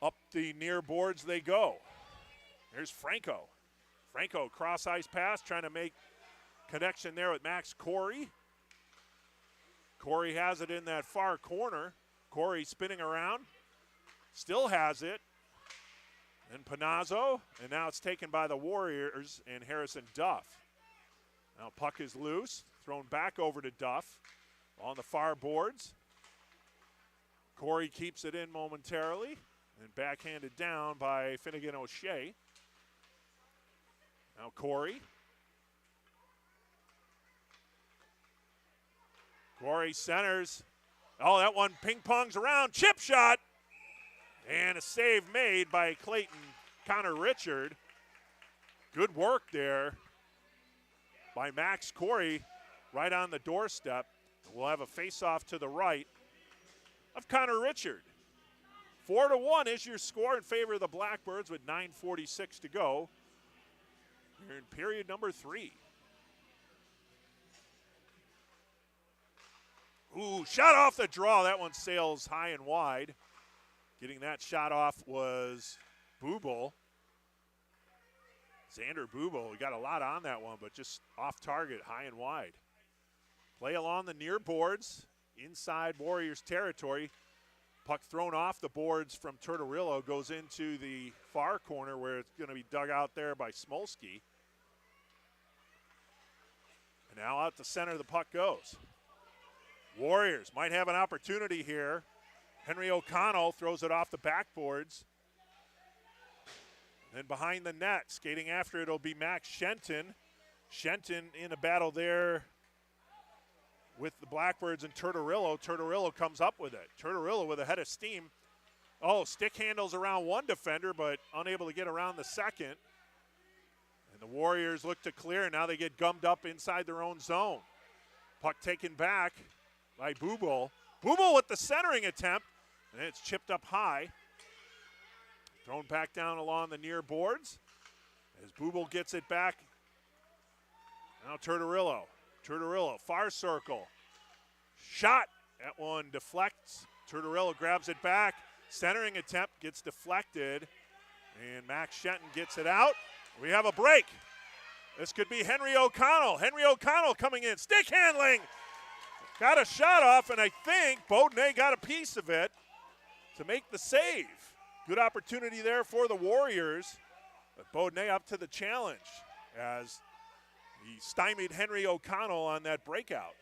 Up the near boards they go. Here's Franco. Franco cross ice pass trying to make connection there with Max Corey. Corey has it in that far corner. Corey spinning around. Still has it. And Panazzo. And now it's taken by the Warriors and Harrison Duff. Now puck is loose. Thrown back over to Duff on the far boards. Corey keeps it in momentarily. And backhanded down by Finnegan O'Shea. Now Corey. Corey centers. Oh, that one ping-pongs around. Chip shot. And a save made by Clayton Connor Richard. Good work there by Max Corey right on the doorstep. We'll have a face-off to the right of Connor Richard. 4-1 is your score in favor of the Blackbirds with 9:46 to go. We're in period number 3. Ooh, shot off the draw. That one sails high and wide. Getting that shot off was Bubel. Xander Bubel. We got a lot on that one, but just off target, high and wide. Play along the near boards, inside Warriors territory. Puck thrown off the boards from Tortorillo goes into the far corner where it's going to be dug out there by Smolsky. And now out the center the puck goes. Warriors might have an opportunity here. Henry O'Connell throws it off the backboards. Then behind the net, skating after it will be Max Shenton. Shenton in a battle there with the Blackbirds and Tortorillo. Tortorillo comes up with it. Tortorillo with a head of steam. Oh, stick handles around one defender, but unable to get around the second. And the Warriors look to clear. Now they get gummed up inside their own zone. Puck taken back by Bubel. Bubel with the centering attempt, and it's chipped up high. Thrown back down along the near boards as Bubel gets it back. Now Tortorillo. Tortorillo, far circle. Shot. That one deflects. Tortorillo grabs it back. Centering attempt gets deflected. And Max Shenton gets it out. We have a break. This could be Henry O'Connell. Henry O'Connell coming in. Stick handling. Got a shot off, and I think Beaudenay got a piece of it to make the save. Good opportunity there for the Warriors. But Beaudenay up to the challenge as he stymied Henry O'Connell on that breakout.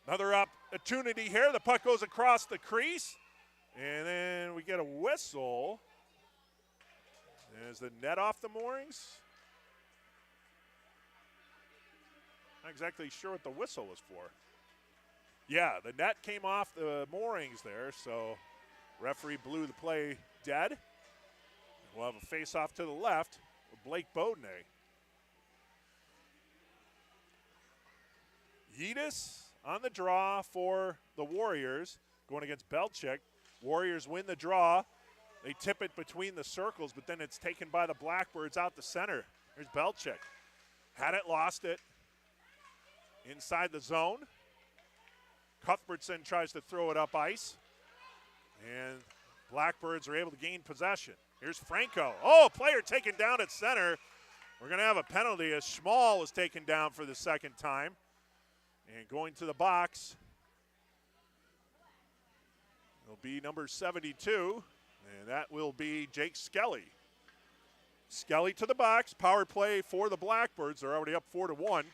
Another opportunity here. The puck goes across the crease. And then we get a whistle. Is the net off the moorings? Not exactly sure what the whistle was for. Yeah, the net came off the moorings there, so referee blew the play dead. We'll have a face-off to the left with Blake Beaudenay. Yedis on the draw for the Warriors, going against Belchik. Warriors win the draw. They tip it between the circles, but then it's taken by the Blackbirds out the center. Here's Belchik. Had it, lost it. Inside the zone. Cuthbertson tries to throw it up ice. And Blackbirds are able to gain possession. Here's Franco. Oh, player taken down at center. We're going to have a penalty as Schmall was taken down for the second time. And going to the box, it'll be number 72, and that will be Jake Skelly. Skelly to the box, power play for the Blackbirds. They're already up 4-1.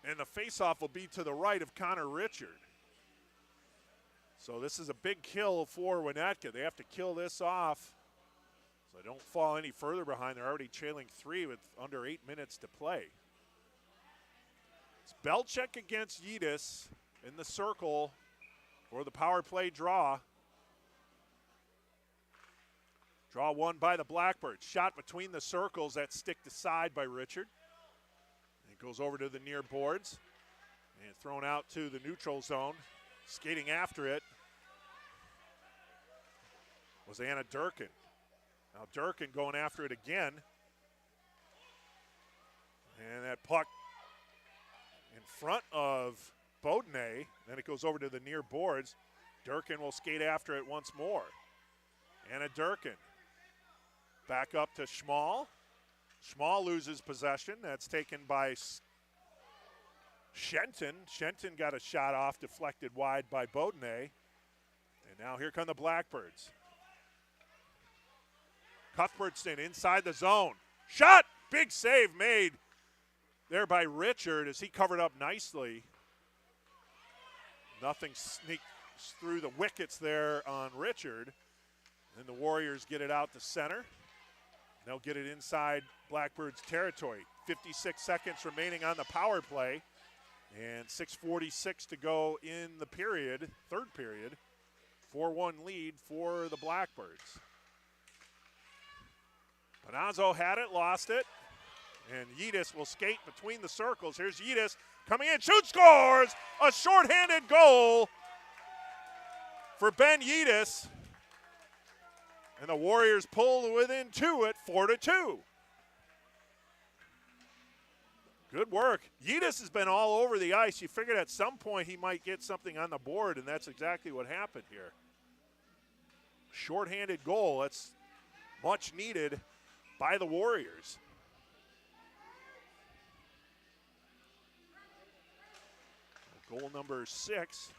And the faceoff will be to the right of Connor Richard. So this is a big kill for Winnetka. They have to kill this off so they don't fall any further behind. They're already trailing 3 with under 8 minutes to play. It's Belchik against Yedis in the circle for the power play draw. Draw won by the Blackbirds. Shot between the circles, that sticked aside by Richard. It goes over to the near boards. thrown out to the neutral zone. Skating after it was Anna Durkin. Now Durkin going after it again. And that puck in front of Beaudenay. Then it goes over to the near boards. Durkin will skate after it once more. Anna Durkin back up to Schmall. Schmall loses possession. That's taken by Shenton. Shenton got a shot off, deflected wide by Beaudenay. And now here come the Blackbirds. Cuthbertson inside the zone. Shot! Big save made there by Richard as he covered up nicely. Nothing sneaks through the wickets there on Richard. And the Warriors get it out to center. They'll get it inside Blackbirds territory. 56 seconds remaining on the power play. And 6:46 to go in the period, third period. 4-1 lead for the Blackbirds. Panazzo had it, lost it. And Yedis will skate between the circles. Here's Yedis coming in, shoots, scores! A shorthanded goal for Ben Yedis. And the Warriors pull within 2 at 4-2. Good work. Yedis has been all over the ice. You figured at some point he might get something on the board, and that's exactly what happened here. Shorthanded goal. That's much needed by the Warriors. Goal number 6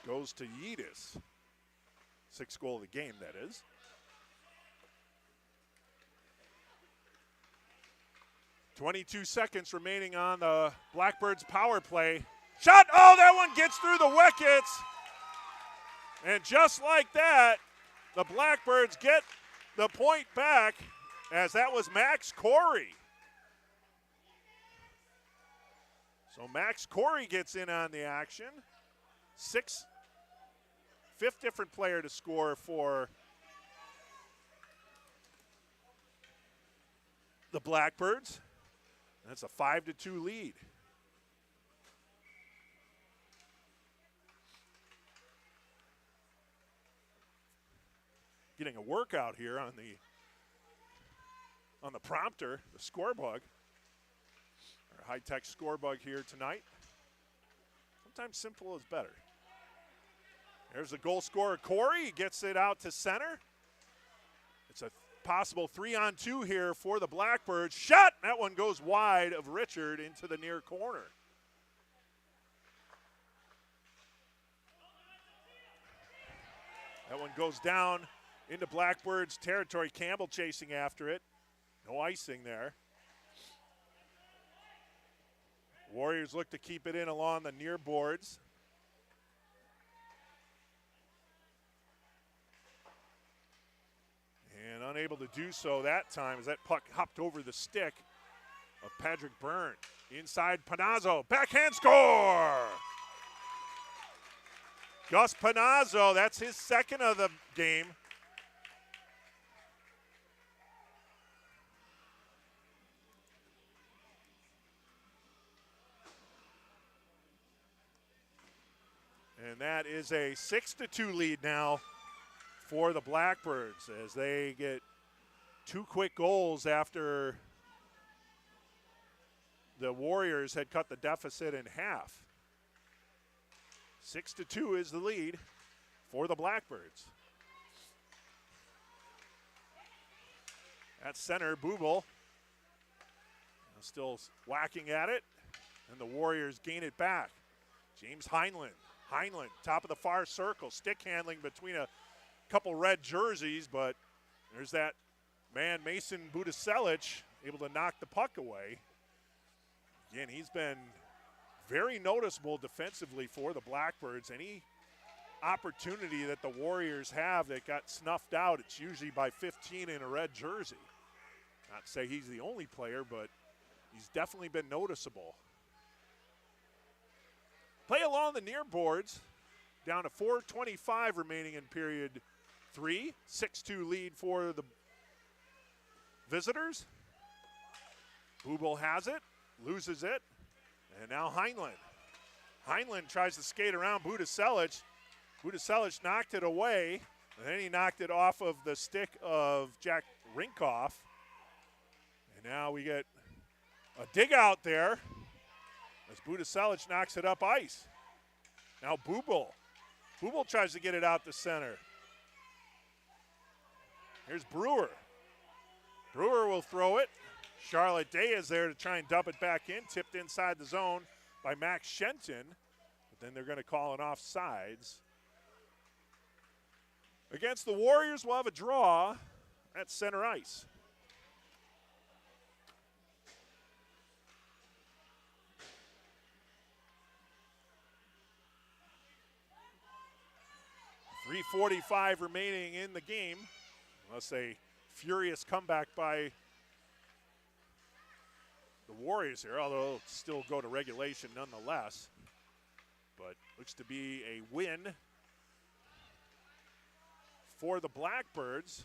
goes to Yedis. 6th goal of the game, that is. .22 seconds remaining on the Blackbirds power play. Shot! Oh, that one gets through the wickets. And just like that, the Blackbirds get the point back, as that was Max Corey. So Max Corey gets in on the action. Fifth different player to score for the Blackbirds. That's a 5-2 lead. Getting a workout here on the prompter, the scorebug. Our high-tech scorebug here tonight. Sometimes simple is better. There's the goal scorer, Corey. He gets it out to center. It's a possible 3-on-2 here for the Blackbirds. Shot! That one goes wide of Richard into the near corner. That one goes down into Blackbirds territory. Campbell chasing after it. No icing there. Warriors look to keep it in along the near boards. And unable to do so that time as that puck hopped over the stick of Patrick Byrne. Inside Panazzo, backhand score! Gus Panazzo, that's his second of the game. And that is a 6-2 lead now for the Blackbirds as they get 2 quick goals after the Warriors had cut the deficit in half. 6-2 is the lead for the Blackbirds. At center, Bubel still whacking at it, and the Warriors gain it back. James Heinlein, top of the far circle, stick handling between a couple red jerseys, but there's that man, Mason Budaselic, able to knock the puck away. Again, he's been very noticeable defensively for the Blackbirds. Any opportunity that the Warriors have that got snuffed out, it's usually by 15 in a red jersey. Not to say he's the only player, but he's definitely been noticeable. Play along the near boards, down to 4:25 remaining in period 3. 6-2 lead for the visitors. Bubel has it, loses it, and now Heinlein. Heinlein tries to skate around Budaselic. Budaselic knocked it away, and then he knocked it off of the stick of Jack Rinkoff. And now we get a dig out there as Budaselic knocks it up ice. Now Bubel. Bubel tries to get it out the center. Here's Brewer. Brewer will throw it. Charlotte Day is there to try and dump it back in. Tipped inside the zone by Max Shenton. But then they're going to call an offsides. Against the Warriors, we'll have a draw at center ice. .345 remaining in the game. Unless a furious comeback by the Warriors here, although it'll still go to regulation nonetheless. But looks to be a win for the Blackbirds.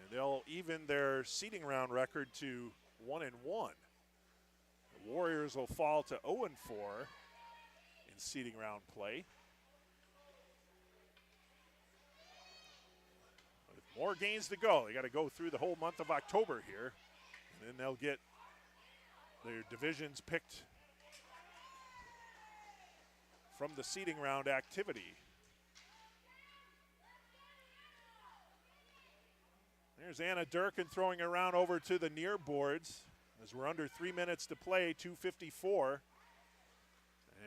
And they'll even their seeding round record to 1-1. The Warriors will fall to 0-4 in seeding round play. With more games to go. They got to go through the whole month of October here. And then they'll get their divisions picked from the seeding round activity. There's Anna Durkin throwing around over to the near boards as we're under 3 minutes to play, 2:54.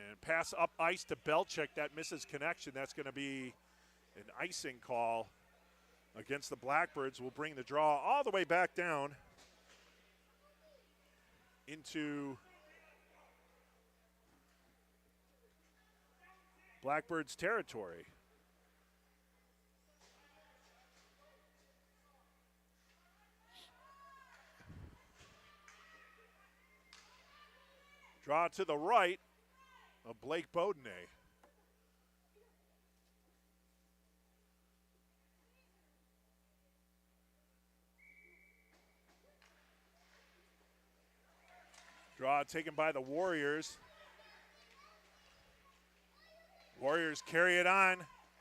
And pass up ice to Belchik. That misses connection. That's going to be an icing call against the Blackbirds. Will bring the draw all the way back down into Blackbirds territory. Draw to the right of Blake Beaudenay. Draw taken by the Warriors. Warriors carry it on.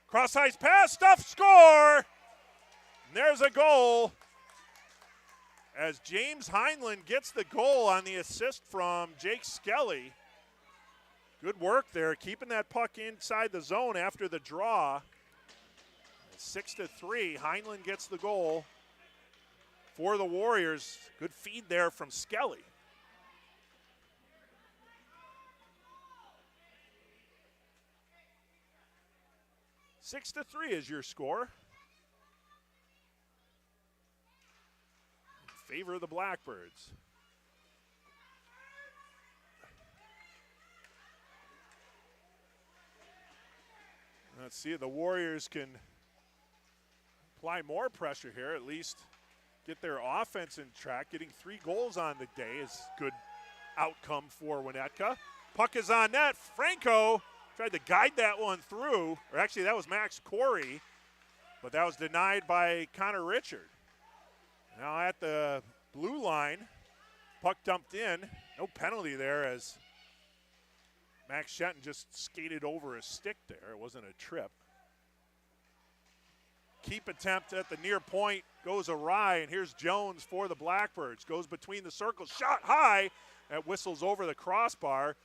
Cross ice pass, stuff, score! And there's a goal. As James Heinlein gets the goal on the assist from Jake Skelly. Good work there, keeping that puck inside the zone after the draw. 6-3, Heinlein gets the goal for the Warriors. Good feed there from Skelly. Six to 3 is your score. In favor of the Blackbirds. Let's see if the Warriors can apply more pressure here, at least get their offense in track. Getting 3 goals on the day is good outcome for Winnetka. Puck is on net. Franco tried to guide that one through, or actually that was Max Corey, but that was denied by Connor Richard. Now at the blue line, puck dumped in. No penalty there as Max Shenton just skated over a stick there. It wasn't a trip. Keep attempt at the near point goes awry, and here's Jones for the Blackbirds. Goes between the circles, shot high. That whistles over the crossbar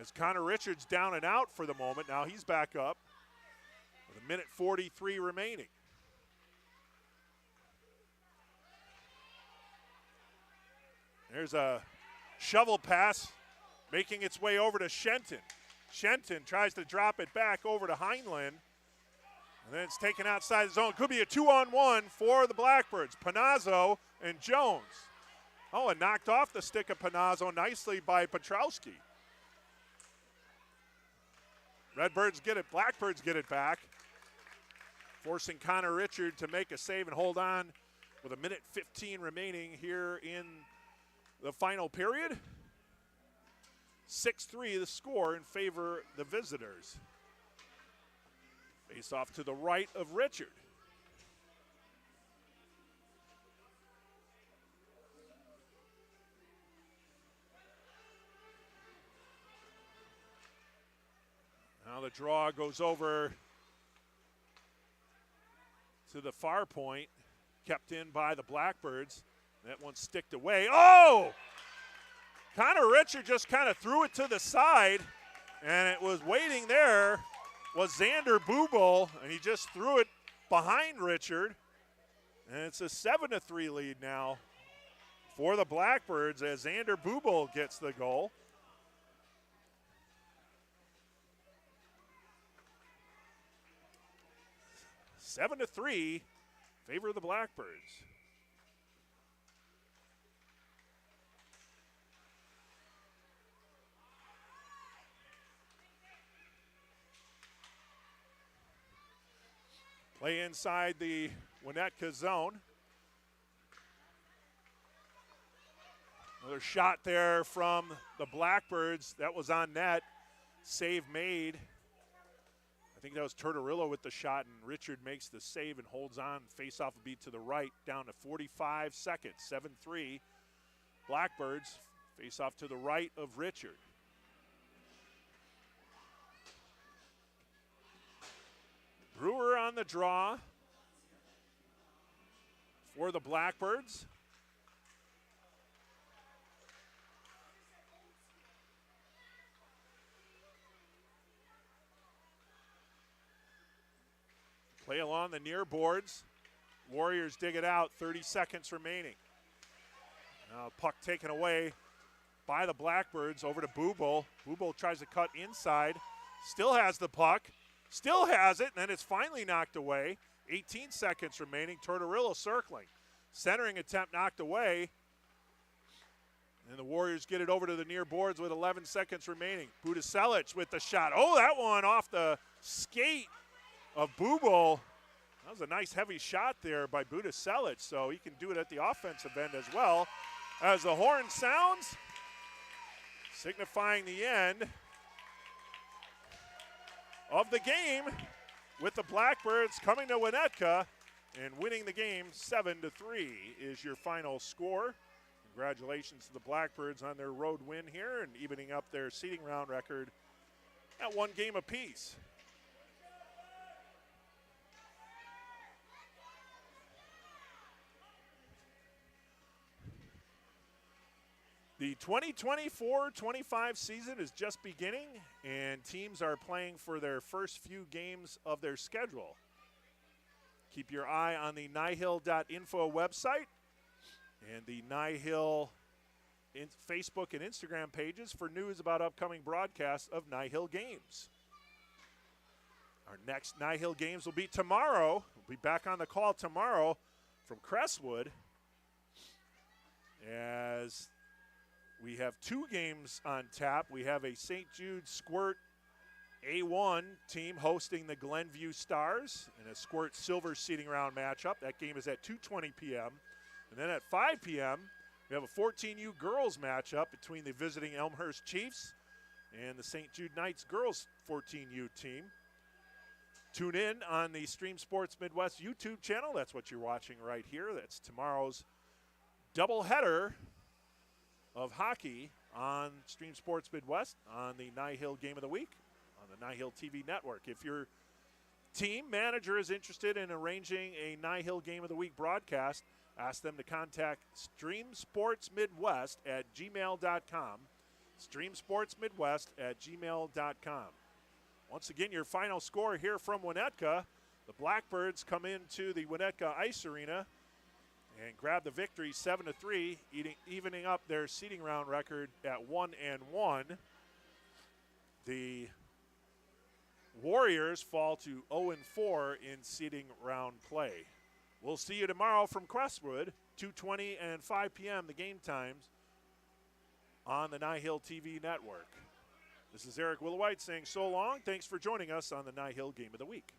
as Connor Richards down and out for the moment. Now he's back up with 1:43 remaining. There's a shovel pass making its way over to Shenton. Shenton tries to drop it back over to Heinlein. And then it's taken outside the zone. Could be a 2-on-1 for the Blackbirds. Panazzo and Jones. Oh, and knocked off the stick of Panazzo nicely by Petrowski. Redbirds get it, Blackbirds get it back. Forcing Connor Richard to make a save and hold on with 1:15 remaining here in the final period. 6-3 the score in favor of the visitors. Face off to the right of Richard. Now the draw goes over to the far point, kept in by the Blackbirds. That one sticked away. Oh! Connor Richard just kind of threw it to the side, and it was waiting there was Xander Bubel, and he just threw it behind Richard. And it's a 7-3 lead now for the Blackbirds as Xander Bubel gets the goal. Seven to 3, favor of the Blackbirds. Play inside the Winnetka zone. Another shot there from the Blackbirds. That was on net. Save made. I think that was Tortorella with the shot, and Richard makes the save and holds on. Face-off will be to the right, down to 45 seconds. 7-3. Blackbirds face-off to the right of Richard. Brewer on the draw for the Blackbirds. Play along the near boards. Warriors dig it out, 30 seconds remaining. Now puck taken away by the Blackbirds over to Bubel. Bubel tries to cut inside, still has the puck, still has it, and then it's finally knocked away. 18 seconds remaining, Tortorella circling. Centering attempt knocked away. And the Warriors get it over to the near boards with 11 seconds remaining. Budaselic with the shot. Oh, that one off the skate of Bubel. That was a nice heavy shot there by Budaselic, so he can do it at the offensive end as well. As the horn sounds, signifying the end of the game, with the Blackbirds coming to Winnetka and winning the game 7-3 is your final score. Congratulations to the Blackbirds on their road win here and evening up their seeding round record at one game apiece. The 2024-25 season is just beginning, and teams are playing for their first few games of their schedule. Keep your eye on the NIHL.info website and the NIHL Facebook and Instagram pages for news about upcoming broadcasts of NIHL games. Our next NIHL games will be tomorrow. We'll be back on the call tomorrow from Crestwood as we have two games on tap. We have a St. Jude Squirt A1 team hosting the Glenview Stars in a Squirt Silver seeding round matchup. That game is at 2:20 p.m. And then at 5 p.m., we have a 14U girls matchup between the visiting Elmhurst Chiefs and the St. Jude Knights girls 14U team. Tune in on the Stream Sports Midwest YouTube channel. That's what you're watching right here. That's tomorrow's doubleheader of hockey on Stream Sports Midwest on the NIHL Game of the Week on the NIHL TV network. If your team manager is interested in arranging a NIHL Game of the Week broadcast, ask them to contact streamsportsmidwest at gmail.com. streamsportsmidwest@gmail.com. Once again, your final score here from Winnetka. The Blackbirds come into the Winnetka Ice Arena and grab the victory 7-3, evening up their seeding round record at 1-1. The Warriors fall to 0-4 in seeding round play. We'll see you tomorrow from Crestwood, 2:20 and 5 p.m. the game times on the NIHL TV network. This is Eric Willowhite saying so long. Thanks for joining us on the NIHL Game of the Week.